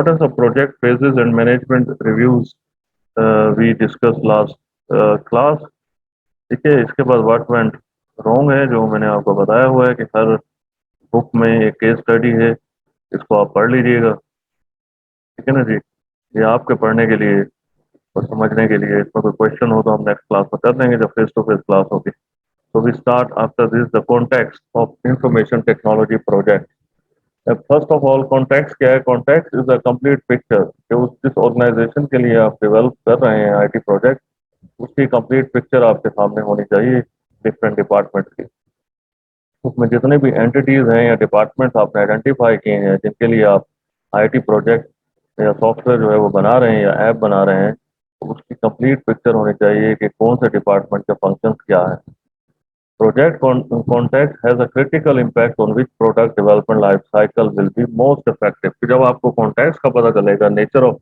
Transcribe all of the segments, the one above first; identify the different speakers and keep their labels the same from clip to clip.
Speaker 1: importance of project phases and management reviews we discussed last class. ठीक है, इसके बाद व्हाट वेंट रॉन्ग है जो मैंने आपको बताया हुआ है कि हर बुक में एक केस स्टडी है, इसको आप पढ़ लीजिएगा। ठीक है ना जी, ये आपके पढ़ने के लिए और समझने के लिए। इसमें कोई क्वेश्चन हो तो हम नेक्स्ट क्लास में कर देंगे जब फेस टू फेस क्लास होगी। So we start after this the context of information technology project. First of all context क्या है? Context is a complete picture कि उस जिस ऑर्गेनाइजेशन के लिए आप डेवलप कर रहे हैं आईटी प्रोजेक्ट, उसकी कंप्लीट पिक्चर आपके सामने होनी चाहिए डिफरेंट डिपार्टमेंट की। उसमें जितने भी एंटिटीज हैं या डिपार्टमेंट्स आपने आइडेंटिफाई किए हैं जिनके लिए आप आईटी प्रोजेक्ट या सॉफ्टवेयर जो है वो बना रहे हैं या ऐप बना रहे हैं, तो उसकी कंप्लीट पिक्चर होनी चाहिए कि कौन से डिपार्टमेंट के फंक्शन क्या है। Project context has a critical impact on which product development life cycle will be most effective. कि जब आपको कॉन्टेक्स्ट का पता चलेगा, नेचर ऑफ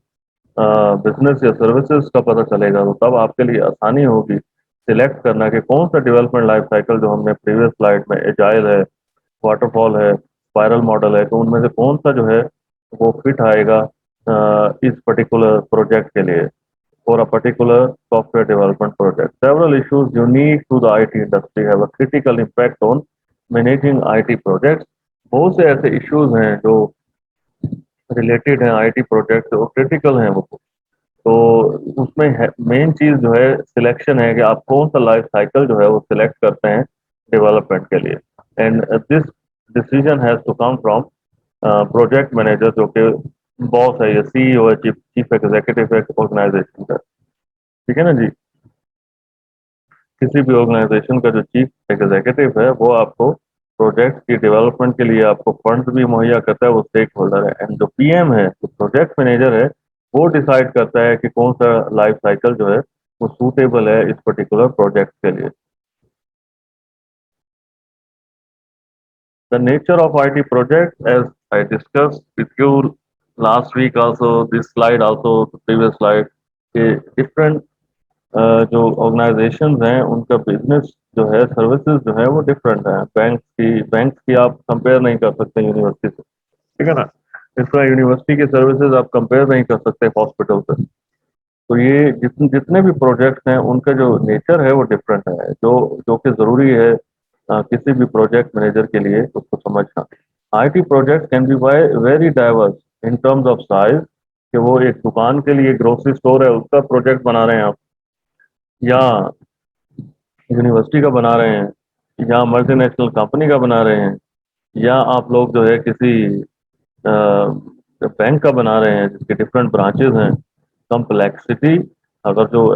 Speaker 1: बिजनेस या सर्विसेज का पता चलेगा, तो तब आपके लिए आसानी होगी सिलेक्ट करना कि कौन सा डेवलपमेंट लाइफ साइकिल जो हमने प्रीवियस स्लाइड में एजाइल है, वाटरफॉल है, स्पाइरल मॉडल है, तो उनमें से कौन सा जो है वो फिट आएगा इस पर्टिकुलर प्रोजेक्ट के लिए for a particular software development project. Several issues unique to the IT industry have a critical impact on managing IT projects. बहुत से ऐसे issues हैं जो रिलेटेड हैं आईटी प्रोजेक्ट और क्रिटिकल हैं वो, तो उसमें मेन चीज जो है सिलेक्शन है कि आप कौन सा लाइफ साइकिल जो है वो सिलेक्ट करते हैं डेवलपमेंट के लिए। And this decision has to come from project manager जो कि बॉस है या सीईओ है, चीफ एग्जीक्यूटिव है ऑर्गेनाइजेशन का। ठीक है ना जी, किसी भी ऑर्गेनाइजेशन का जो चीफ एग्जीक्यूटिव है वो आपको प्रोजेक्ट की डेवलपमेंट के लिए आपको फंड्स भी मुहैया करता है, वो स्टेक होल्डर है। एंड जो पीएम है, जो प्रोजेक्ट मैनेजर है, वो डिसाइड करता है कि कौन सा लाइफ साइकिल जो है वो सूटेबल है इस पर्टिकुलर प्रोजेक्ट के लिए। The nature of IT project, as I discussed with you last week also, this slide also, the previous slide, कि different जो ऑर्गेनाइजेशंस हैं उनका बिजनेस जो है, सर्विसेज जो है वो डिफरेंट है। बैंक की आप कंपेयर नहीं कर सकते यूनिवर्सिटी से, ठीक है ना। इस तरह यूनिवर्सिटी की सर्विसेज आप कंपेयर नहीं कर सकते हॉस्पिटल से। तो ये जितने भी प्रोजेक्ट्स हैं उनका जो नेचर है वो डिफरेंट है, जो जो कि ज़रूरी है किसी भी प्रोजेक्ट मैनेजर के लिए उसको समझना। IT project can be very diverse in terms of size, कि वो एक दुकान के लिए ग्रोसरी स्टोर है उसका प्रोजेक्ट बना रहे हैं आप, या यूनिवर्सिटी का बना रहे हैं, या मल्टीनेशनल कंपनी का बना रहे हैं, या आप लोग जो है किसी बैंक का बना रहे हैं जिसके डिफरेंट ब्रांचेस हैं। कम्प्लेक्सिटी, अगर जो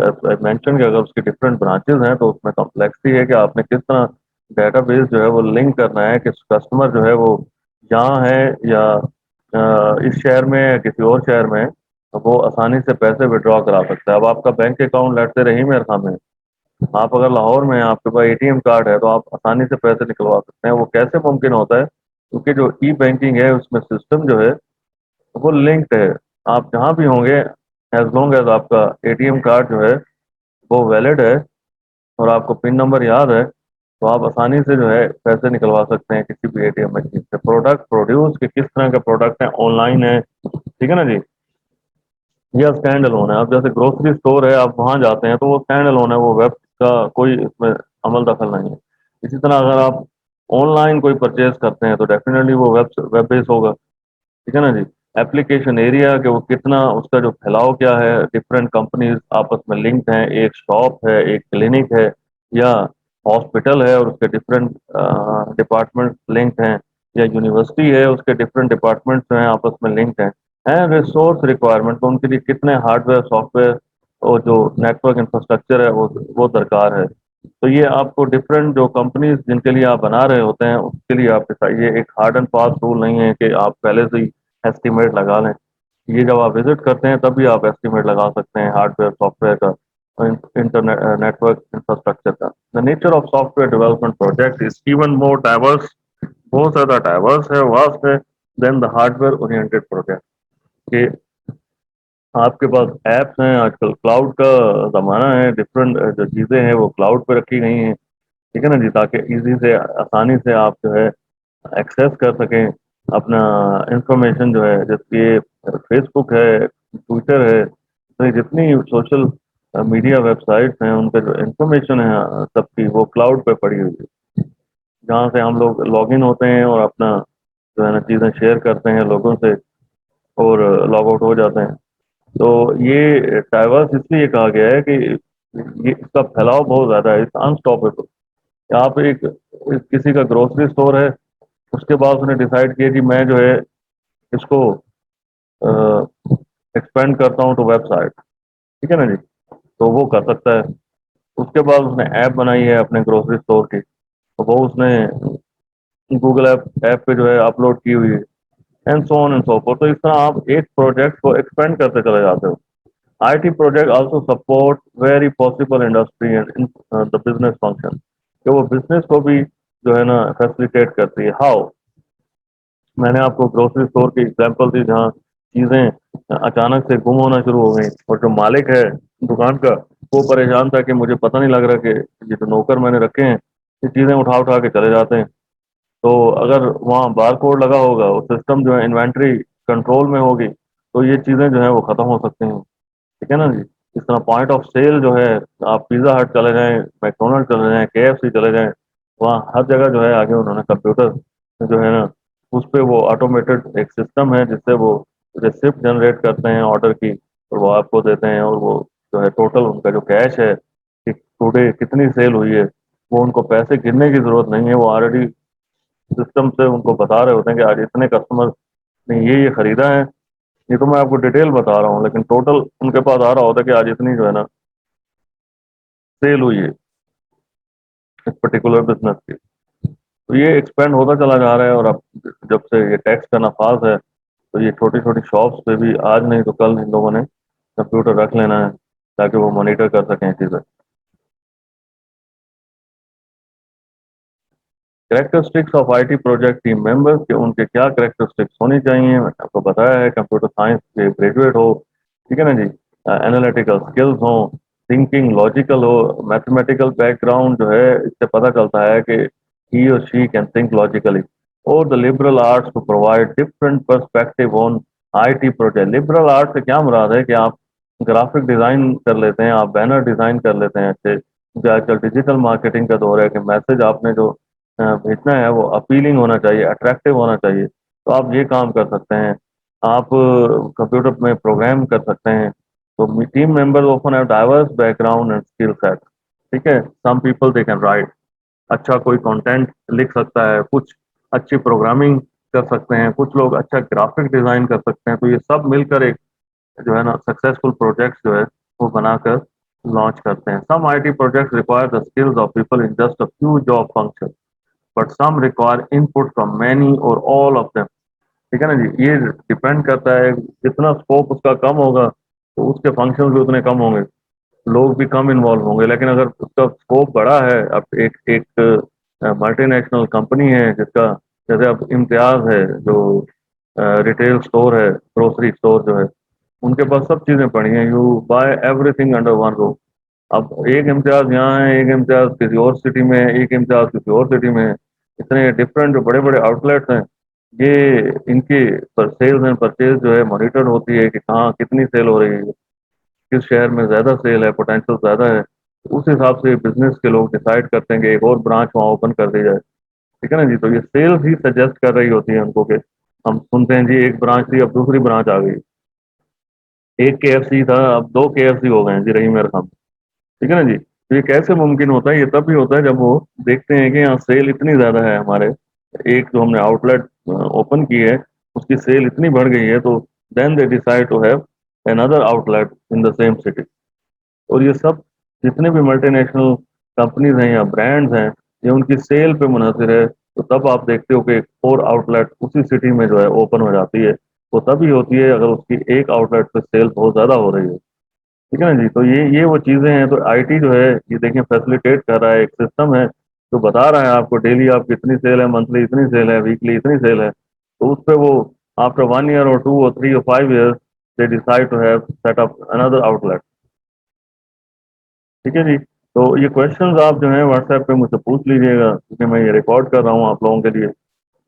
Speaker 1: मेंशन कि अगर उसके डिफरेंट ब्रांचेस हैं तो उसमें कम्प्लेक्सिटी है कि आपने किस तरह डेटाबेस जो है वो लिंक करना है कि कस्टमर जो है वो यहाँ है या इस शहर में या किसी और शहर में, वो आसानी से पैसे विड्रॉ करा सकता है। अब आपका बैंक अकाउंट लेते रही मेरे सामने, आप अगर लाहौर में हैं, आपके पास एटीएम कार्ड है, तो आप आसानी से पैसे निकलवा सकते हैं। वो कैसे मुमकिन होता है? क्योंकि जो ई बैंकिंग है उसमें सिस्टम जो है वो लिंक्ड है। आप जहाँ भी होंगे, एज लॉन्ग एज आपका एटीएम कार्ड जो है वो वैलिड है और आपको पिन नंबर याद है, तो आप आसानी से जो है पैसे निकलवा सकते हैं किसी भी एटीएम मशीन से। प्रोडक्ट प्रोड्यूस के किस तरह के प्रोडक्ट हैं, ऑनलाइन है, ठीक है ना जी, या स्टैंड अलोन है। अब जैसे ग्रोसरी स्टोर है, आप वहाँ जाते हैं तो वो स्टैंड अलोन है, वो वेब का कोई इसमें अमल दखल नहीं है। इसी तरह अगर आप ऑनलाइन कोई परचेज करते हैं तो डेफिनेटली वो वेब बेस होगा, ठीक है ना जी। एप्लीकेशन एरिया कि वो कितना, उसका जो फैलाव क्या है, डिफरेंट कंपनीज आपस में लिंक्ड हैं, एक शॉप है, एक क्लिनिक है, या हॉस्पिटल है और उसके डिफरेंट डिपार्टमेंट लिंक्ड हैं, या यूनिवर्सिटी है उसके डिफरेंट डिपार्टमेंट्स जो हैं आपस में लिंक्ड हैं। एंड रिसोर्स रिक्वायरमेंट, तो उनके लिए कितने हार्डवेयर सॉफ्टवेयर और जो नेटवर्क इंफ्रास्ट्रक्चर है वो दरकार है। तो ये आपको डिफरेंट जो कंपनीज जिनके लिए आप बना रहे होते हैं उसके लिए आप ये एक हार्ड एंड फास्ट रूल नहीं है कि आप पहले से ही एस्टिमेट लगा लें। ये जब आप विजिट करते हैं तभी आप एस्टिमेट लगा सकते हैं हार्डवेयर सॉफ्टवेयर का, इंटरनेट नेटवर्क इंफ्रास्ट्रक्चर का। The nature of software development project is even more diverse, बहुत ज़्यादा डाइवर्स है, वास्ट है, then the hardware oriented project. कि आपके पास ऐप्स हैं, आजकल क्लाउड का ज़माना है, डिफरेंट जो चीज़ें हैं वो क्लाउड पे रखी गई हैं, ठीक है ना जी, ताकि इजी से आसानी से आप जो है एक्सेस कर सकें اپنا انفارمیشن جو ہے، جیسے فیس بک ہے، ٹویٹر ہے، تو یہ جتنی سوشل میڈیا ویب سائٹس ہیں، ان پہ جو انفارمیشن ہے سب کی، وہ کلاؤڈ پہ پڑی ہوئی ہے، جہاں سے ہم لوگ لاگ ان ہوتے ہیں اور اپنا جو ہے نا چیزیں شیئر کرتے ہیں لوگوں سے، اور لاگ آؤٹ ہو جاتے ہیں۔ تو یہ ڈائیورس اس لیے کہا گیا ہے کہ یہ اس کا پھیلاؤ بہت زیادہ ہے، انسٹاپیبل۔ آپ کسی کا گروسری اسٹور ہے، اس کے بعد اس نے ڈیسائیڈ کیا کہ میں جو ہے اس کو ایکسپینڈ کرتا ہوں ٹو ویب سائٹ، ٹھیک ہے نا جی، تو وہ کر سکتا ہے۔ اس کے بعد اس نے ایپ بنائی ہے اپنے گروسری اسٹور کی، تو وہ اس نے گوگل ایپ پہ جو ہے اپلوڈ کی ہوئی ہے، and so on and so forth. تو اس طرح آپ ایک پروجیکٹ کو ایکسپینڈ کرتے چلے جاتے ہو۔ I T project also support very possible industry and the business function, کہ وہ بزنس کو بھی جو ہے نا فیسلیٹیٹ کرتی ہے۔ ہاؤ؟ میں نے آپ کو گروسری اسٹور کی ایگزامپل دی، جہاں چیزیں اچانک سے گم ہونا شروع ہو گئیں، اور جو مالک ہے دکان کا وہ پریشان تھا کہ مجھے پتہ نہیں لگ رہا کہ یہ جو نوکر میں نے رکھے ہیں یہ چیزیں اٹھا اٹھا کے چلے جاتے ہیں۔ تو اگر وہاں بار کوڈ لگا ہوگا، وہ سسٹم جو ہے انوینٹری کنٹرول میں ہوگی، تو یہ چیزیں جو ہیں وہ ختم ہو سکتی ہیں، ٹھیک ہے نا جی۔ اس طرح پوائنٹ آف سیل جو ہے، آپ پیزا ہٹ چلے جائیں، میکڈونلڈ چلے جائیں، کے ایف سی چلے جائیں، وہاں ہر جگہ جو ہے آگے انہوں نے کمپیوٹر جو ہے نا اس پہ وہ آٹومیٹڈ ایک سسٹم ہے، جس سے وہ ریسپٹ جنریٹ کرتے ہیں آرڈر کی، اور وہ آپ کو دیتے ہیں، اور وہ جو ہے ٹوٹل ان کا جو کیش ہے کہ ٹوڈے کتنی سیل ہوئی ہے، وہ ان کو پیسے گننے کی ضرورت نہیں ہے، وہ آلریڈی سسٹم سے ان کو بتا رہے ہوتے ہیں کہ آج اتنے کسٹمر نے یہ خریدا ہے۔ یہ تو میں آپ کو ڈیٹیل بتا رہا ہوں، لیکن ٹوٹل ان کے پاس آ رہا ہوتا ہے کہ آج اتنی جو ہے نا سیل ہوئی ہے اس پرٹیکولر بزنس کی۔ تو یہ ایکسپینڈ ہوتا چلا جا رہا ہے، اور اب جب سے یہ ٹیکس کا نفاذ ہے، تو یہ چھوٹی چھوٹی شاپس پہ بھی آج نہیں تو کل ان لوگوں نے کمپیوٹر رکھ لینا ہے، تاکہ وہ مانیٹر کر سکیں چیزیں۔ Characteristics of I T project team members, کہ ان کے کیا کریکٹرسٹکس ہونی چاہیے، میں نے آپ کو بتایا ہے، کمپیوٹر سائنس کے گریجویٹ ہو، ٹھیک ہے نا جی، انالیٹیکل اسکلز ہوں، تھنکنگ لاجیکل ہو، میتھمیٹیکل بیک گراؤنڈ جو ہے اس سے پتہ چلتا ہے کہ he or she can think logically، اور the liberal arts to provide different perspective on IT project۔ liberal arts سے کیا مراد ہے کہ آپ گرافک ڈیزائن کر لیتے ہیں، آپ بینر ڈیزائن کر لیتے ہیں اچھے، جو آج کل ڈیجیٹل مارکیٹنگ کا دور ہے کہ میسج آپ نے جو بھیجنا ہے وہ اپیلنگ ہونا چاہیے، اٹریکٹیو ہونا چاہیے، تو آپ یہ کام کر سکتے ہیں۔ آپ کمپیوٹر میں پروگرام کر سکتے ہیں۔ تو team member often have diverse background and skill set، ٹھیک ہے، some people they can write, اچھا کوئی کنٹینٹ لکھ سکتا ہے، کچھ اچھی پروگرامنگ کر سکتے ہیں، کچھ لوگ اچھا گرافک ڈیزائن کر سکتے ہیں، تو یہ سب مل کر ایک جو ہے نا سکسیزفل پروجیکٹ جو ہے وہ بنا کر لانچ کرتے ہیں۔ Some I T project require the skills of people in just a few job function, but some require input from many or all of them, ٹھیک ہے نا جی۔ یہ ڈپینڈ کرتا ہے، جتنا اسکوپ اس کا کم ہوگا تو اس کے فنکشن بھی اتنے کم ہوں گے، لوگ بھی کم انوالو ہوں گے۔ لیکن اگر اس کا اسکوپ بڑا ہے، اب ایک ملٹی نیشنل کمپنی ہے جس کا جیسے اب امتیاز ہے جو ریٹیل اسٹور ہے، گروسری اسٹور جو ہے، ان کے پاس سب چیزیں پڑی ہیں، you buy everything under one roof. اب ایک امتیاز یہاں ہے، ایک امتیاز کسی اور سٹی میں ہے، ایک امتیاز کسی اور سٹی میں ہے، اتنے ڈفرینٹ جو بڑے بڑے آؤٹ لیٹس ہیں، یہ ان کی سیلز اینڈ پرچیز جو ہے مانیٹر ہوتی ہے کہ کہاں کتنی سیل ہو رہی ہے، کس شہر میں زیادہ سیل ہے، پوٹینشیل زیادہ ہے، اس حساب سے بزنس کے لوگ ڈیسائیڈ کرتے ہیں کہ ایک اور برانچ وہاں اوپن کر دی جائے، ٹھیک ہے نا جی۔ تو یہ سیلز ہی سجیسٹ کر رہی ہوتی ہے ان کو، کہ ہم سنتے ہیں جی ایک برانچ تھی اب دوسری برانچ آ گئی، ایک کے ایف سی تھا اب دو کے ایف سی ہو گئے ہیں جی، رہی میرا خان، ٹھیک ہے نا جی۔ تو یہ کیسے ممکن ہوتا ہے؟ یہ تب بھی ہوتا ہے جب وہ دیکھتے ہیں کہ یہاں سیل اتنی زیادہ ہے، ہمارے ایک جو ہم نے آؤٹ لیٹ اوپن کی ہے اس کی سیل اتنی بڑھ گئی ہے، تو then they decide to have another outlet in the same city۔ اور یہ سب جتنے بھی ملٹی نیشنل کمپنیز ہیں یا برانڈز ہیں، یہ ان کی سیل پہ منحصر ہے۔ تو تب آپ دیکھتے ہو کہ ایک اور آؤٹ لیٹ اسی سٹی میں جو ہے اوپن ہو جاتی ہے، وہ تبھی ہوتی ہے اگر اس کی ایک آؤٹ لیٹ پہ سیل بہت زیادہ ہو رہی ہے، ٹھیک ہے نا جی۔ تو یہ وہ چیزیں ہیں۔ تو آئی ٹی جو ہے یہ دیکھیں فیسلیٹیٹ کر رہا ہے، ایک سسٹم ہے جو بتا رہا ہے آپ کو ڈیلی آپ کی اتنی سیل ہے، منتھلی اتنی سیل ہے، ویکلی اتنی سیل ہے، تو اس پہ وہ آفٹر 1 year اور 2 or 3 or 5 years they decide to have set up another outlet، ٹھیک ہے جی۔ تو یہ کوشچنز آپ جو ہیں واٹس ایپ پہ مجھ سے پوچھ لیجیے گا، کیونکہ میں یہ ریکارڈ کر رہا ہوں آپ لوگوں کے لیے،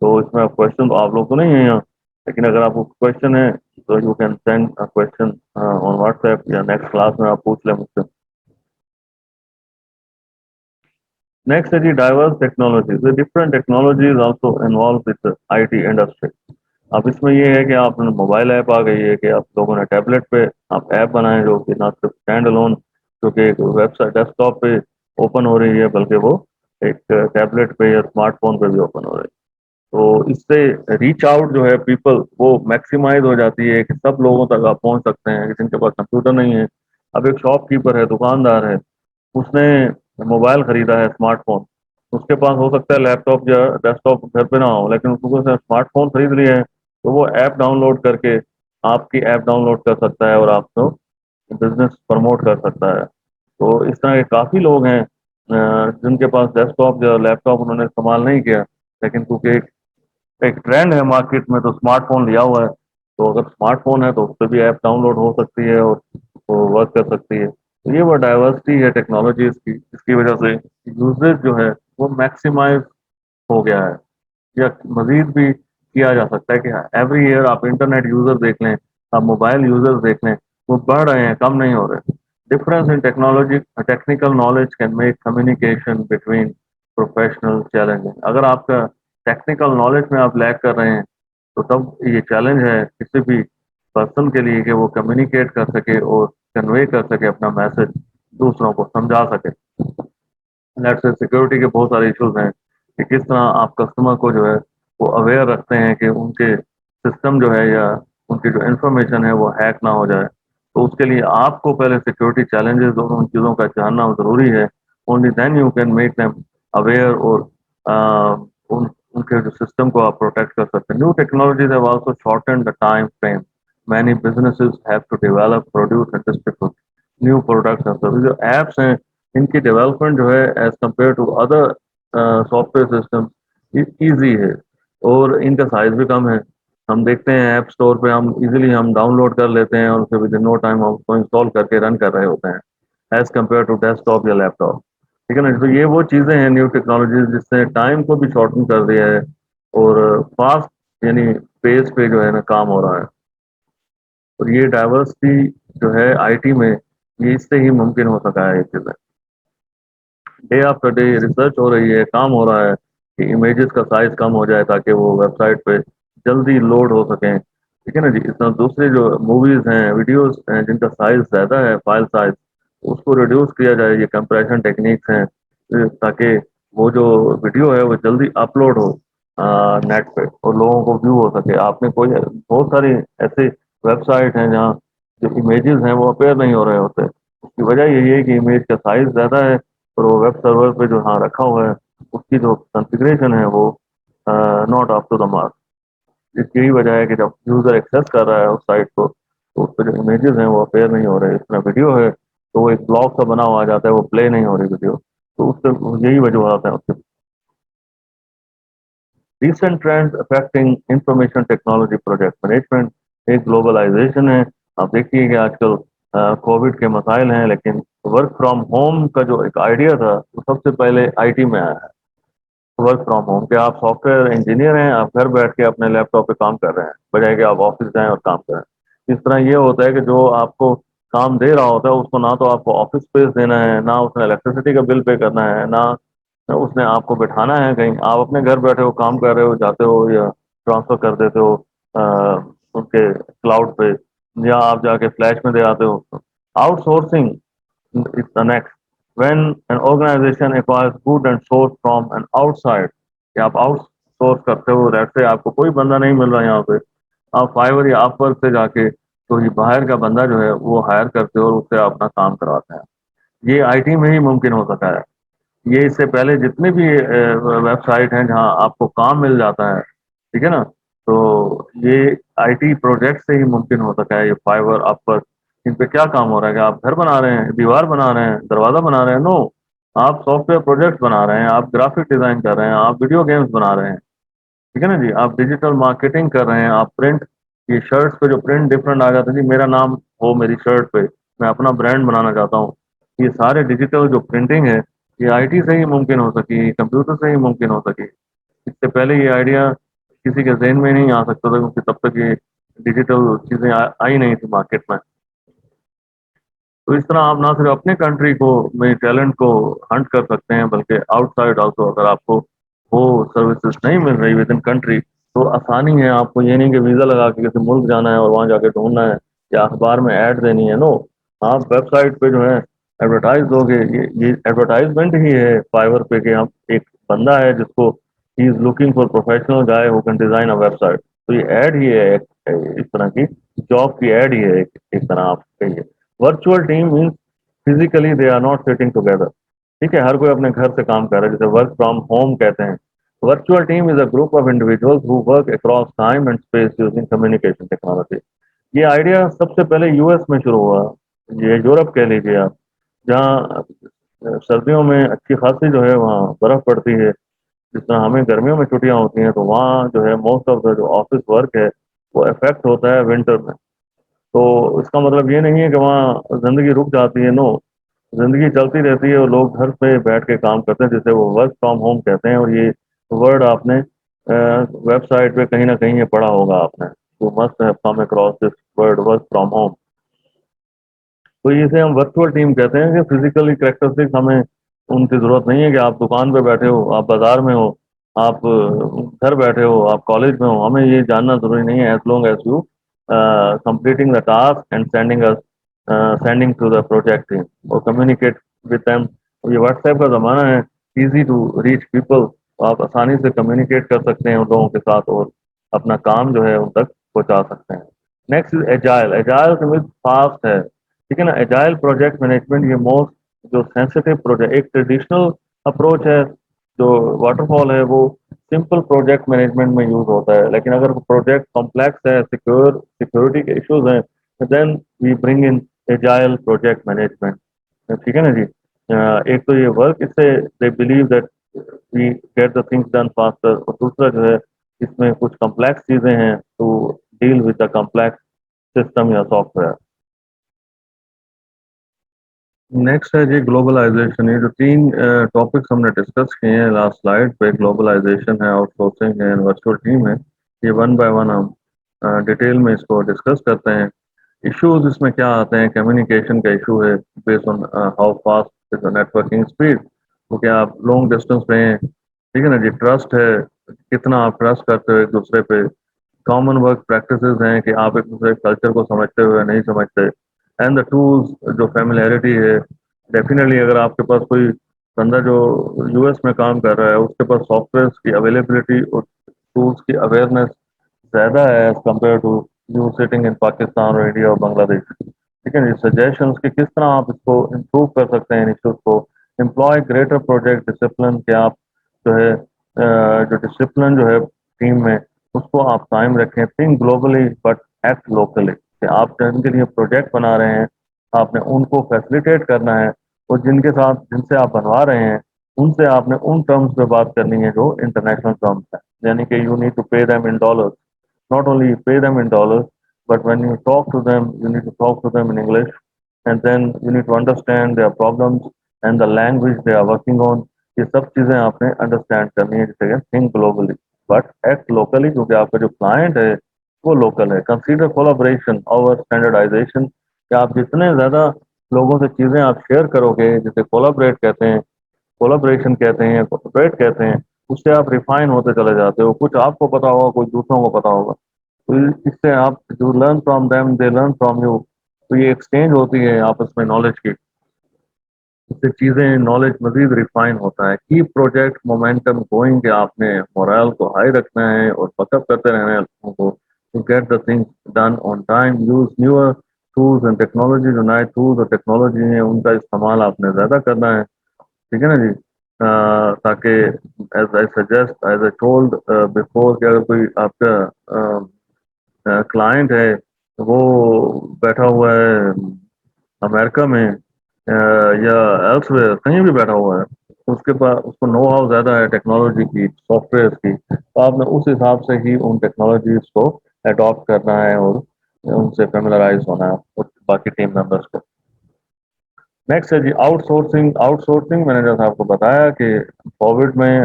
Speaker 1: تو इसमें आप क्वेश्चन तो आप लोग तो नहीं है यहाँ, लेकिन अगर आपको क्वेश्चन है तो you can send a question on WhatsApp या नेक्स्ट क्लास में आप पूछ लें मुझसे। नेक्स्ट है जी diverse technologies, different technologies also involve with IT industry. अब इसमें ये है कि आप मोबाइल ऐप आ गई है कि आप लोगों ने टैबलेट पे आप ऐप बनाए जो कि ना सिर्फ स्टैंड अलोन जो कि एक वेबसाइट डेस्कटॉप पे ओपन हो रही है, बल्कि वो एक टैबलेट पे या स्मार्टफोन पे भी ओपन हो रही है। तो इससे रीच आउट जो है पीपल वो मैक्सिमाइज हो जाती है कि सब लोगों तक आप पहुंच सकते हैं कि जिनके पास कंप्यूटर नहीं है। अब एक शॉपकीपर है, दुकानदार है, उसने मोबाइल खरीदा है, स्मार्टफोन, उसके पास हो सकता है लैपटॉप या डेस्कटॉप घर पे ना हो, लेकिन उसने स्मार्टफोन खरीद लिया है तो वो ऐप डाउनलोड करके आपकी ऐप डाउनलोड कर सकता है और आपको बिजनेस प्रमोट कर सकता है। तो इस तरह के काफ़ी लोग हैं जिनके पास डेस्कटॉप या लैपटॉप उन्होंने इस्तेमाल नहीं किया, लेकिन क्योंकि एक ट्रेंड है मार्केट में तो स्मार्टफोन लिया हुआ है, तो अगर स्मार्टफोन है तो उस पर भी ऐप डाउनलोड हो सकती है और वो वर्क कर सकती है। तो ये वो डाइवर्सिटी है टेक्नोलॉजीज की, जिसकी वजह से यूजेज जो है वो मैक्सिमाइज हो गया है। या मजीद भी किया जा सकता है कि एवरी ईयर आप इंटरनेट यूजर देख लें, आप मोबाइल यूजर्स देख लें, वो बढ़ रहे हैं, कम नहीं हो रहे। Difference in technology technical knowledge can make communication between professional challenging. अगर आपका टेक्निकल नॉलेज में आप लैग कर रहे हैं तो तब ये चैलेंज है किसी भी पर्सन के लिए कि वो कम्युनिकेट कर सके और कन्वे कर सके अपना मैसेज, दूसरों को समझा सके। नेट से सिक्योरिटी के बहुत सारे इश्यूज हैं कि किस तरह आप कस्टमर को जो है वो अवेयर रखते हैं कि उनके सिस्टम जो है या उनकी जो इंफॉर्मेशन है वो हैक ना हो जाए। तो उसके लिए आपको पहले सिक्योरिटी चैलेंजेस और उन चीज़ों का जानना ज़रूरी है। Only then you can make them aware और उन उनके जो सिस्टम को आप प्रोटेक्ट कर सकते हैं। New technologies have also shortened the time frame many businesses have to develop produce and distribute new products and service. जो एप्स हैं इनकी डेवलपमेंट जो है as compare to other software system easy है और इनका साइज भी कम है। हम देखते हैं ऐप स्टोर पे हम इजीली हम डाउनलोड कर लेते हैं और फिर विद इन नो टाइम हम उसको इंस्टॉल करके रन कर रहे होते हैं एज कम्पेयर टू डेस्कटॉप या लैपटॉप। ठीक है ना, तो ये वो चीज़ें हैं न्यू टेक्नोलॉजीज जिसने टाइम को भी शॉर्टन कर दिया है और फास्ट यानी पेस पे जो है ना काम हो रहा है। और ये डाइवर्सिटी जो है आईटी में ये इससे ही मुमकिन हो सका है ये चीज़ें। डे आफ्टर डे रिसर्च हो रही है, काम हो रहा है कि इमेजेस का साइज कम हो जाए ताकि वो वेबसाइट पे जल्दी लोड हो सकें। ठीक है ना जी, इस तरह दूसरे जो मूवीज हैं, वीडियोस हैं जिनका साइज ज़्यादा है, फाइल साइज, उसको रिड्यूस किया जाए। ये कंप्रेशन टेक्निक्स हैं ताकि वो जो वीडियो है वो जल्दी अपलोड हो नेट पे और लोगों को व्यू हो सके। आपने कोई बहुत सारी ऐसी वेबसाइट हैं जहाँ जो इमेजेस हैं वो अपेयर नहीं हो रहे होते, उसकी वजह यही है कि इमेज का साइज ज़्यादा है और वो वेब सर्वर पे जो हाँ रखा हुआ है उसकी जो कॉन्फ़िगरेशन है वो not up to the mark. इसकी यही वजह है कि जब यूज़र एक्सेस कर रहा है उस साइट को तो उस पर जो इमेजेस हैं वो अपेयर नहीं हो रहे। इस तरह वीडियो है तो वो एक ब्लॉक सा बना हुआ आ जाता है, वो प्ले नहीं हो रही वीडियो। तो उससे यही वजूहत है उसके। Recent trends affecting information technology project management एक ग्लोबलाइजेशन है। आप देखिए कि आजकल कोविड के मसाइल हैं, लेकिन वर्क फ्रॉम होम का जो एक आइडिया था वो सबसे पहले आईटी में आया है। वर्क फ्रॉम होम के आप सॉफ्टवेयर इंजीनियर हैं, आप घर बैठ के अपने लैपटॉप पे काम कर रहे हैं बजाय कि आप ऑफिस जाएं और काम करें। इस तरह ये होता है कि जो आपको काम दे रहा होता है उसको ना तो आपको ऑफिस स्पेस देना है, ना उसने इलेक्ट्रिसिटी का बिल पे करना है, ना उसने आपको बैठाना है कहीं। आप अपने घर बैठे हो, काम कर रहे हो, जाते हो या ट्रांसफर कर देते हो उनके क्लाउड पे, या आप जाके फ्लैश में दे आते हो। Outsourcing is the next. When an organization acquires good and source from an outside, कि आप आउटसोर्स करते हो, जैसे आपको कोई बंदा नहीं मिल रहा यहाँ पे, आप फाइवर या अपवर्क से जाके तो ये बाहर का बंदा जो है वो हायर करते हो और उससे अपना काम करवाते हैं। ये आईटी में ही मुमकिन हो सका है। ये इससे पहले जितने भी वेबसाइट हैं जहाँ आपको काम मिल जाता है, ठीक है ना, तो ये आईटी प्रोजेक्ट से ही मुमकिन हो सका है। ये फाइवर अपवर्क, इन पे क्या काम हो रहा है कि आप घर बना रहे हैं, दीवार बना रहे हैं, दरवाजा बना रहे हैं? नो, आप सॉफ्टवेयर प्रोजेक्ट बना रहे हैं, आप ग्राफिक डिजाइन कर रहे हैं, आप वीडियो गेम्स बना रहे हैं। ठीक है ना जी, आप डिजिटल मार्केटिंग कर रहे हैं, आप प्रिंट, ये शर्ट्स पे जो प्रिंट डिफरेंट आ जाता है जी, मेरा नाम हो मेरी शर्ट पे, मैं अपना ब्रांड बनाना चाहता हूँ। ये सारे डिजिटल जो प्रिंटिंग है ये आईटी से ही मुमकिन हो सकी, कंप्यूटर से ही मुमकिन हो सकी। इससे पहले ये आइडिया किसी के ज़हन में नहीं आ सकता था, क्योंकि तब तक ये डिजिटल चीज़ें आई नहीं थी मार्केट में। तो इस तरह आप ना सिर्फ अपने कंट्री को में टैलेंट को हंट कर सकते हैं, बल्कि आउटसाइड ऑल्सो अगर आपको वो सर्विसेज नहीं मिल रही विद इन कंट्री, तो आसानी है। आपको ये नहीं कि वीज़ा लगा के किसी मुल्क जाना है और वहाँ जाके ढूंढना है या अखबार में ऐड देनी है। नो, आप वेबसाइट पे जो है एडवर्टाइज दोगे। ये एडवर्टाइजमेंट ही है फाइवर पे, कि हम एक बंदा है जिसको he is looking for professional guy who can design a website. तो ये ऐड ही है इस तरह की जॉब की ऐड ही है एक तरह आप कहिए। Virtual team means physically they are not sitting together. ठीक है, हर कोई अपने घर से काम कर रहा है, जिसे वर्क फ्रॉम होम कहते हैं। Virtual team is a group of individuals who work across time and space using communication technology. ये आइडिया सबसे पहले यूएस में शुरू हुआ। ये यूरोप कह लीजिए आप, जहाँ सर्दियों में अच्छी खासी जो है वहाँ बर्फ पड़ती है। जिस तरह हमें गर्मियों में छुट्टियां होती हैं, तो वहाँ जो है मोस्ट ऑफ द जो ऑफिस वर्क है वो इफेक्ट होता है विंटर में। तो इसका मतलब ये नहीं है कि वहाँ जिंदगी रुक जाती है। नो, जिंदगी चलती रहती है और लोग घर पे बैठ के काम करते हैं, जिसे वो वर्क फ्रॉम होम कहते हैं। और ये वर्ड आपने वेबसाइट पे कहीं ना कहीं ये पढ़ा होगा आपने। You must have come across this word work from home. तो इसे हम वर्चुअल टीम कहते हैं कि फिजिकली कैरेक्टरिस्टिक्स हमें उनकी जरूरत नहीं है कि आप दुकान पे बैठे हो, आप बाजार में हो, आप घर बैठे हो, आप कॉलेज में हो। हमें ये जानना जरूरी नहीं है, as long as you completing the task and sending to the project team और कम्युनिकेट विद देम। ये व्हाट्सएप का ज़माना है, इजी टू रीच पीपल। आप आसानी से कम्युनिकेट कर सकते हैं उन लोगों के साथ और अपना काम जो है उन तक पहुंचा सकते हैं। Next is agile. एजाइल का मीन्स फास्ट है। ठीक है ना। एजाइल प्रोजेक्ट मैनेजमेंट ये मोस्ट जो सेंसिटिव प्रोजेक्ट, एक ट्रेडिशनल अप्रोच है जो वाटरफॉल है, वो सिंपल प्रोजेक्ट मैनेजमेंट में यूज होता है। लेकिन अगर प्रोजेक्ट कॉम्प्लेक्स है, सिक्योरिटी के इश्यूज हैं, then we bring in agile project management. ठीक है ना जी। एक तो ये वर्क इससे they believe that we get the things done faster, और दूसरा जो है इसमें कुछ कॉम्प्लेक्स चीजें हैं तो deal with the complex system या सॉफ्टवेयर। नेक्स्ट है जी ग्लोबलाइजेशन। ये जो तीन टॉपिक्स हमने डिस्कस किए हैं लास्ट स्लाइड पे, ग्लोबलाइजेशन है, आउटसोर्सिंग है, वर्चुअल टीम है, ये वन बाय वन हम डिटेल में इसको डिस्कस करते हैं। इश्यूज इसमें क्या आते हैं? कम्युनिकेशन का इशू है, based on how fast is the networking speed. तो क्या आप लॉन्ग डिस्टेंस पे हैं? ठीक है ना जी। ट्रस्ट है, कितना आप ट्रस्ट करते हो एक दूसरे पे। कॉमन वर्क प्रैक्टिसेस हैं कि आप एक दूसरे कल्चर को समझते हुए नहीं समझते। एंड द टूल्स जो फेमिलियरिटी है, डेफिनेटली अगर आपके पास कोई बंदा जो यूएस में काम कर रहा है उसके पास सॉफ्टवेयर की अवेलेबिलिटी और टूल्स की अवेयरनेस ज़्यादा है as compare to you sitting in Pakistan और इंडिया और बांग्लादेश। ठीक है जी। सजेशंस कि किस तरह आप इसको इम्प्रूव कर सकते हैं इन इश्यूज को। एम्प्लॉय ग्रेटर प्रोजेक्ट डिसिप्लिन, कि आप जो है जो डिसिप्लिन जो है टीम में उसको आप कायम रखें। Think globally but act locally, कि आप जिनके लिए प्रोजेक्ट बना रहे हैं आपने उनको फैसिलिटेट करना है, और जिनके साथ जिनसे आप बनवा रहे हैं उनसे आपने उन टर्म्स पे बात करनी है जो इंटरनेशनल टर्म्स है। यानी कि you need to pay them in dollars, not only you pay them in dollars, but when you talk to them, you need to talk to them in English, and then you need to understand their problems and the language they are working on. ये सब चीज़ें आपने understand करनी है, जिसे think globally but act locally, क्योंकि आपका जो क्लाइंट है वो लोकल है। कंसीडर कोलाबोरेशन और स्टैंडर्डाइजेशन, कि आप जितने ज़्यादा लोगों से चीज़ें आप शेयर करोगे, जिसे कोलाबरेट कहते हैं, कोलाब्रेशन कहते हैं, कोऑपरेट कहते हैं, उससे आप रिफाइन होते चले जाते हो। कुछ आपको पता होगा, कुछ दूसरों को पता होगा, तो इससे आप जो learn from them they learn from you. तो ये एक्सचेंज होती है आपस में नॉलेज की, इससे चीज़ें नॉलेज मजीद रिफाइन होता है। की प्रोजेक्ट मोमेंटम गोइंग, कि आपने मोरल को हाई रखना है और बकअप करते रहना है लोगों को to get the things done on time. Use newer tools and technology, जो नए टूल्स और टेक्नोलॉजी हैं उनका इस्तेमाल आपने ज़्यादा करना है। ठीक है ना जी। ताकि as I suggest as I told before, कि अगर कोई आपका क्लाइंट है तो वो बैठा हुआ है अमेरिका में या एल्सवेयर कहीं भी बैठा हुआ है, उसके पास उसको नो हाउ ज़्यादा है टेक्नोलॉजी की, सॉफ्टवेयर की, तो आपने उस हिसाब से ही उन टेक्नोलॉजीज को अडॉप्ट करना है और उनसे फेमिलराइज होना है और बाकी टीम मेंबर्स को। नेक्स्ट है जी आउटसोर्सिंग। आउटसोर्सिंग मैंने जैसा आपको बताया कि कोविड में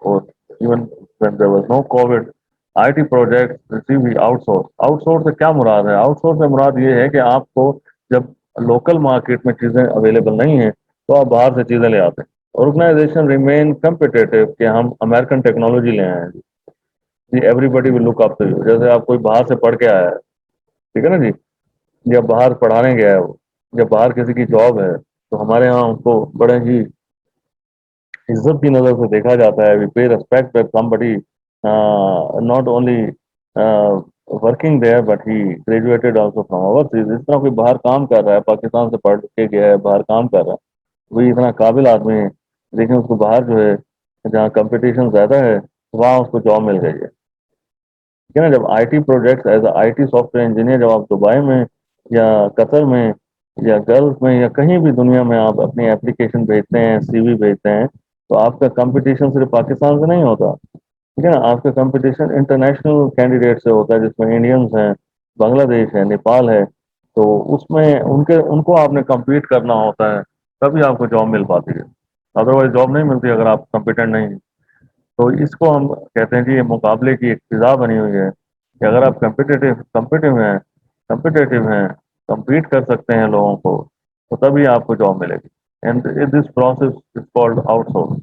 Speaker 1: और even when there was no Covid, IT project receive outsource. Outsource से क्या मुराद है? आउटसोर्स से मुराद ये है कि आपको जब लोकल मार्केट में चीज़ें अवेलेबल नहीं है तो आप बाहर से चीज़ें ले आते हैं। ऑर्गेनाइजेशन रिमेन कम्पिटेटिव कि हम अमेरिकन टेक्नोलॉजी ले आए हैं जी, everybody will look up to you. जैसे आप कोई बाहर से पढ़ के आया है, ठीक है ना जी, या बाहर पढ़ाने गया है वो, या बाहर किसी की जॉब है, तो हमारे यहाँ उसको बड़े ही इज्जत की नज़र से देखा जाता है। We pay respect that somebody not only working there but he graduated also from overseas. इस तरह कोई बाहर काम कर रहा है, पाकिस्तान से पढ़ के गया है, बाहर काम कर रहा है, वही इतना काबिल आदमी है, लेकिन उसको बाहर जो है, जहाँ कंपटीशन ज़्यादा है, वहाँ उसको जॉब मिल गई है। ठीक है ना? जब IT projects as IT software engineer जब आप दुबई में या कतर में या गल्फ में या कहीं भी दुनिया में आप अपनी एप्लीकेशन भेजते हैं, सीवी भेजते हैं, तो आपका कंपटीशन सिर्फ पाकिस्तान से नहीं होता। ठीक है ना? आपका कंपटीशन इंटरनेशनल कैंडिडेट से होता है, जिसमें इंडियंस हैं, बांग्लादेश है, नेपाल है। तो उसमें उनके उनको आपने compete करना होता है, तभी आपको जॉब मिल पाती है। अदरवाइज जॉब नहीं मिलती अगर आप कॉम्पिटेंट नहीं हैं। तो इसको हम कहते हैं कि ये मुकाबले की एक फिजा बनी हुई है कि अगर आप कम्पिटेटिव हैं, compete कर सकते हैं लोगों को, तो तभी आपको जॉब मिलेगी। And this process is called outsource,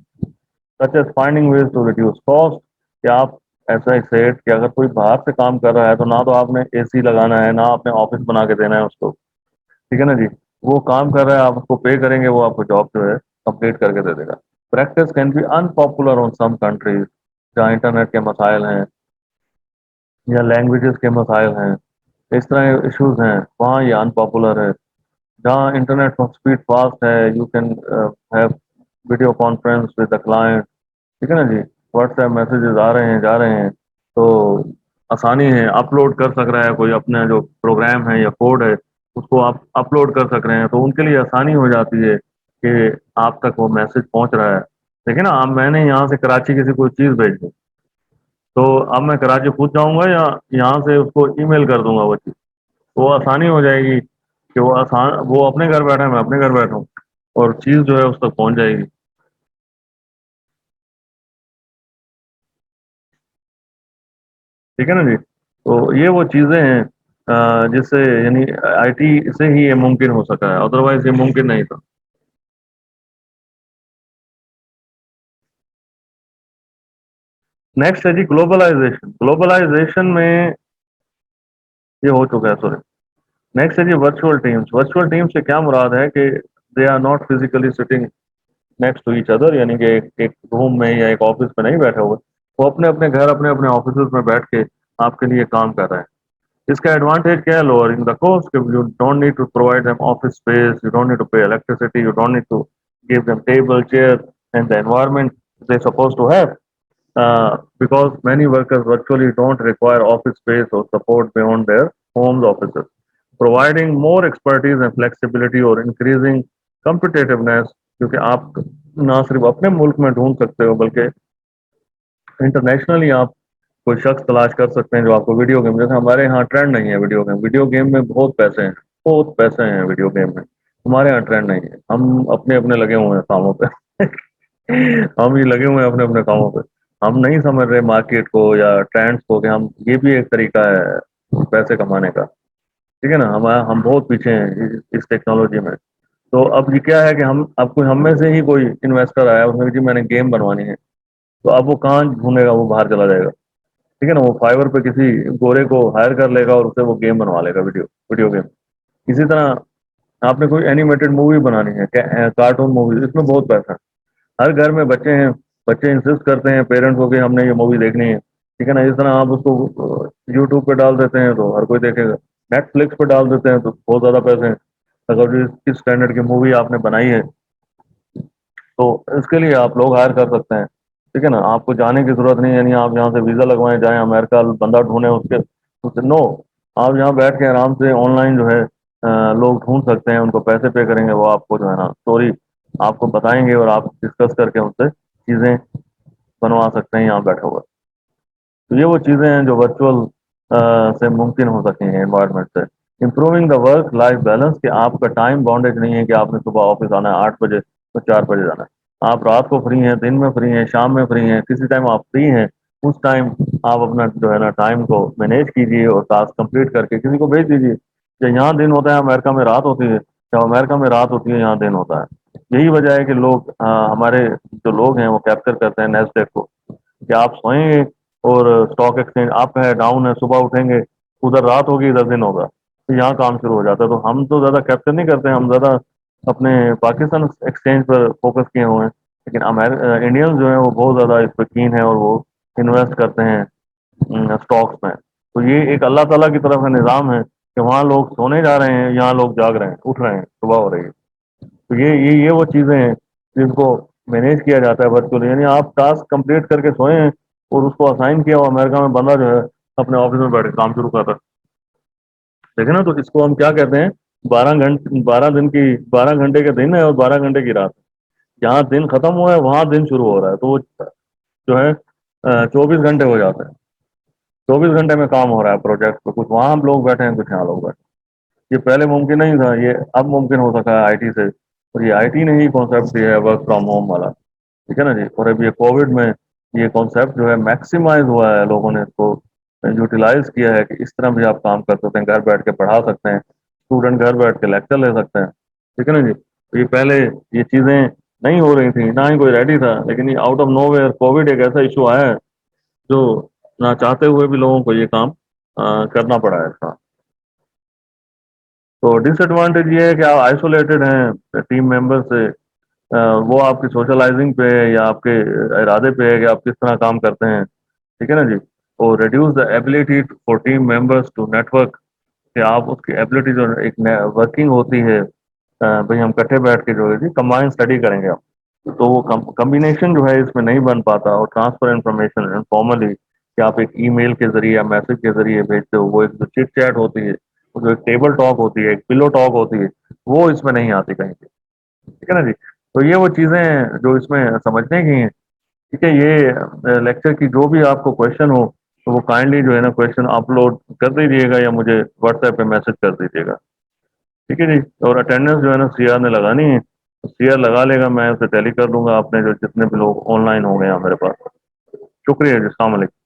Speaker 1: such as finding ways to reduce cost. कि आप ऐसा ही सेट कि अगर कोई बाहर से काम कर रहा है तो ना तो आपने एसी लगाना है, ना आपने ऑफिस बना के देना है उसको। ठीक है ना जी? वो काम कर रहा है, आप उसको पे करेंगे, वो आपको जॉब जो है कंप्लीट करके दे देगा। Practice can be unpopular on some countries, जहाँ इंटरनेट के मसाइल हैं या लैंग्वेजेस के मसाइल हैं, इस तरह इश्यूज हैं, वहाँ ये अनपॉपुलर है। जहाँ इंटरनेट स्पीड फास्ट है, you can have video conference with the client. ठीक है ना जी? व्हाट्सएप मैसेजेस आ रहे हैं, जा रहे हैं, तो आसानी है, अपलोड कर सक रहा है कोई अपना जो प्रोग्राम है या कोड है, उसको आप अपलोड कर सक रहे हैं, तो उनके लिए आसानी हो जाती है कि आप तक वो मैसेज पहुंच रहा है। देखिए ना, अब मैंने यहाँ से कराची किसी को चीज़ भेज दी, तो अब मैं कराची खुद जाऊंगा या यहाँ से उसको ईमेल कर दूंगा वो चीज़, तो वो आसानी हो जाएगी कि वो अपने घर बैठा है, मैं अपने घर बैठा हूँ, और चीज़ जो है उस तक पहुंच जाएगी। ठीक है ना जी? तो ये वो चीज़ें हैं जिससे यानी आईटी से ही ये मुमकिन हो सका है, अदरवाइज ये मुमकिन नहीं था। नेक्स्ट है जी ग्लोबलाइजेशन। ग्लोबलाइजेशन में ये हो चुका है, सॉरी। नेक्स्ट है जी वर्चुअल टीम्स। वर्चुअल टीम से क्या मुराद है कि they are not physically sitting next to each other, यानी कि एक रूम में या एक ऑफिस में नहीं बैठे हुए, वो अपने अपने घर, अपने अपने ऑफिस में बैठ के आपके लिए काम कर रहे हैं। इसका एडवांटेज क्या है? Lowering the cost. You don't need to provide them office space, you don't need to pay electricity, you don't need to give them table chair and the environment they supposed to have, because many workers virtually don't require office space or support beyond their homes offices, providing more expertise and flexibility or increasing competitiveness। क्योंकि आप ना सिर्फ अपने मुल्क में ढूंढ सकते हो, बल्कि इंटरनेशनली आप कोई शख्स तलाश कर सकते हैं जो आपको वीडियो गेम, जैसे हमारे यहाँ ट्रेंड नहीं है वीडियो गेम, वीडियो गेम में बहुत पैसे हैं, बहुत पैसे हैं वीडियो गेम में। हमारे यहाँ ट्रेंड नहीं है, हम अपने अपने लगे हुए हैं कामों पे हम ही लगे हुए हैं अपने अपने कामों पे। हम नहीं समझ रहे मार्केट को या ट्रेंड्स को कि हम ये भी एक तरीका है पैसे कमाने का। ठीक है ना? हम बहुत पीछे हैं इस टेक्नोलॉजी में। तो अब ये क्या है कि हम में से ही कोई इन्वेस्टर आया, उसने कहा, जी मैंने गेम बनवानी है, तो अब वो कहाँ ढूंढेगा? वो बाहर चला जाएगा। ठीक है ना? वो फाइवर पे किसी गोरे को हायर कर लेगा और उससे वो गेम बनवा लेगा, वीडियो वीडियो गेम। इसी तरह आपने कोई एनिमेटेड मूवी बनानी है, कार्टून मूवी, इसमें बहुत पैसा है। हर घर में बच्चे हैं, बच्चे इंसिस्ट करते हैं पेरेंट्स को कि हमने ये मूवी देखनी है। ठीक है ना? इस तरह आप उसको यूट्यूब पे डाल देते हैं तो हर कोई देखेगा, नेटफ्लिक्स पे डाल देते हैं तो बहुत ज़्यादा पैसे हैं। अगर इस स्टैंडर्ड की मूवी आपने बनाई है, तो इसके लिए आप लोग हायर कर सकते हैं। ठीक है ना? आपको जाने की जरूरत नहीं है, यानी आप यहाँ से वीज़ा लगवाएं, जाएं अमेरिका, बंदा ढूंढें उसके नो। आप यहाँ बैठ के आराम से ऑनलाइन जो है लोग ढूंढ सकते हैं, उनको पैसे पे करेंगे, वो आपको जो है ना स्टोरी आपको बताएंगे और आप डिस्कस करके उनसे चीज़ें बनवा सकते हैं यहाँ बैठे हुए। तो ये वो चीज़ें हैं जो वर्चुअल से मुमकिन हो सकी हैं एनवायरनमेंट से। Improving the work life balance, कि आपका टाइम बाउंडेज नहीं है कि आपने सुबह ऑफिस आना है 8 बजे तो 4 बजे जाना है। आप रात को फ्री हैं, दिन में फ्री हैं, शाम में फ्री हैं, किसी टाइम आप फ्री हैं, उस टाइम आप अपना जो है ना टाइम को मैनेज कीजिए और टास्क कंप्लीट करके किसी को भेज दीजिए। जो यहाँ दिन होता है अमेरिका में रात होती है, जब अमेरिका में रात होती है यहाँ दिन होता है। यही वजह है कि लोग हमारे जो लोग हैं वो कैप्चर करते हैं नेस्डेक को, कि आप सोएंगे और स्टॉक एक्सचेंज अप है डाउन है, सुबह उठेंगे उधर रात होगी इधर दिन होगा, तो यहाँ काम शुरू हो जाता है। तो हम तो ज़्यादा कैप्चर नहीं करते हैं, हम ज़्यादा अपने पाकिस्तान एक्सचेंज पर फोकस किए हुए हैं। लेकिन इंडियंस जो हैं वो बहुत ज़्यादा इस पर कीन है और वो इन्वेस्ट करते हैं स्टॉक्स में। तो ये एक अल्लाह ताला की तरफ का निज़ाम है कि वहाँ लोग सोने जा रहे हैं, यहाँ लोग जाग रहे हैं, उठ रहे हैं, सुबह हो रही है। तो ये वो चीज़ें हैं जिनको मैनेज किया जाता है वर्चुअली, यानी आप टास्क कंप्लीट करके सोए हैं और उसको असाइन किया हुआ अमेरिका में बंदा जो है अपने ऑफिस में बैठ के काम शुरू करता है। देखे ना, तो इसको हम क्या कहते हैं, 12 घंटे, 12 दिन की, 12 घंटे के दिन है और 12 घंटे की रात। जहाँ दिन खत्म हुआ है वहां दिन शुरू हो रहा है, तो वो जो है 24 घंटे हो जाते हैं। 24 घंटे में काम हो रहा है प्रोजेक्ट पे, कुछ वहां हम लोग बैठे हैं, कुछ यहाँ लोग बैठे हैं। ये पहले मुमकिन नहीं था, ये अब मुमकिन हो सका है आईटी से। और ये आईटी ने ही कॉन्सेप्ट दिया है वर्क फ्रॉम होम वाला, ठीक है ना जी। और अब ये कोविड में ये कॉन्सेप्ट जो है मैक्सिमाइज हुआ है, लोगों ने इसको यूटिलाइज किया है कि इस तरह भी आप काम कर सकते हैं, घर बैठ के पढ़ा सकते हैं, स्टूडेंट घर बैठ के लेक्चर ले सकते हैं, ठीक है ना जी। तो ये पहले ये चीज़ें नहीं हो रही थी, ना ही कोई रेडी था, लेकिन ये आउट ऑफ नोवेयर कोविड एक ऐसा इशू आया है जो ना चाहते हुए भी लोगों को ये काम करना पड़ा है इसका। तो डिसएडवांटेज ये है कि आप आइसोलेटेड हैं टीम मेंबर से। वो आपकी सोशलाइजिंग पे है या आपके इरादे पे है कि आप किस तरह काम करते हैं, ठीक है ना जी। और reduce the ability for team members to network, कि आप उसकी एबिलिटी जो एक वर्किंग होती है, भाई हम इकट्ठे बैठ के जो है जी कंबाइन स्टडी करेंगे हम, तो वो कम्बिनेशन जो है इसमें नहीं बन पाता। और ट्रांसफर इंफॉर्मेशन इनफॉर्मली कि आप एक ईमेल के जरिए या मैसेज के जरिए भेजते हो, वो एक जो चिट चैट होती है, वो जो एक टेबल टॉक होती है, एक पिलो टॉक होती है, वो इसमें नहीं आती कहीं पे, ठीक है ना जी। तो ये वो चीज़ें जो इसमें समझने की हैं, ठीक है। ये लेक्चर की जो भी आपको क्वेश्चन हो तो वो काइंडली जो है ना क्वेश्चन अपलोड कर दीजिएगा या मुझे व्हाट्सएप पे मैसेज कर दीजिएगा, ठीक है जी। और अटेंडेंस जो है ना सीआर ने लगानी है, तो सीआर लगा लेगा, मैं उसे टैली कर दूंगा अपने जो जितने भी लोग ऑनलाइन हो गए हैं मेरे पास। शुक्रिया जी, अस्सलाम वालेकुम।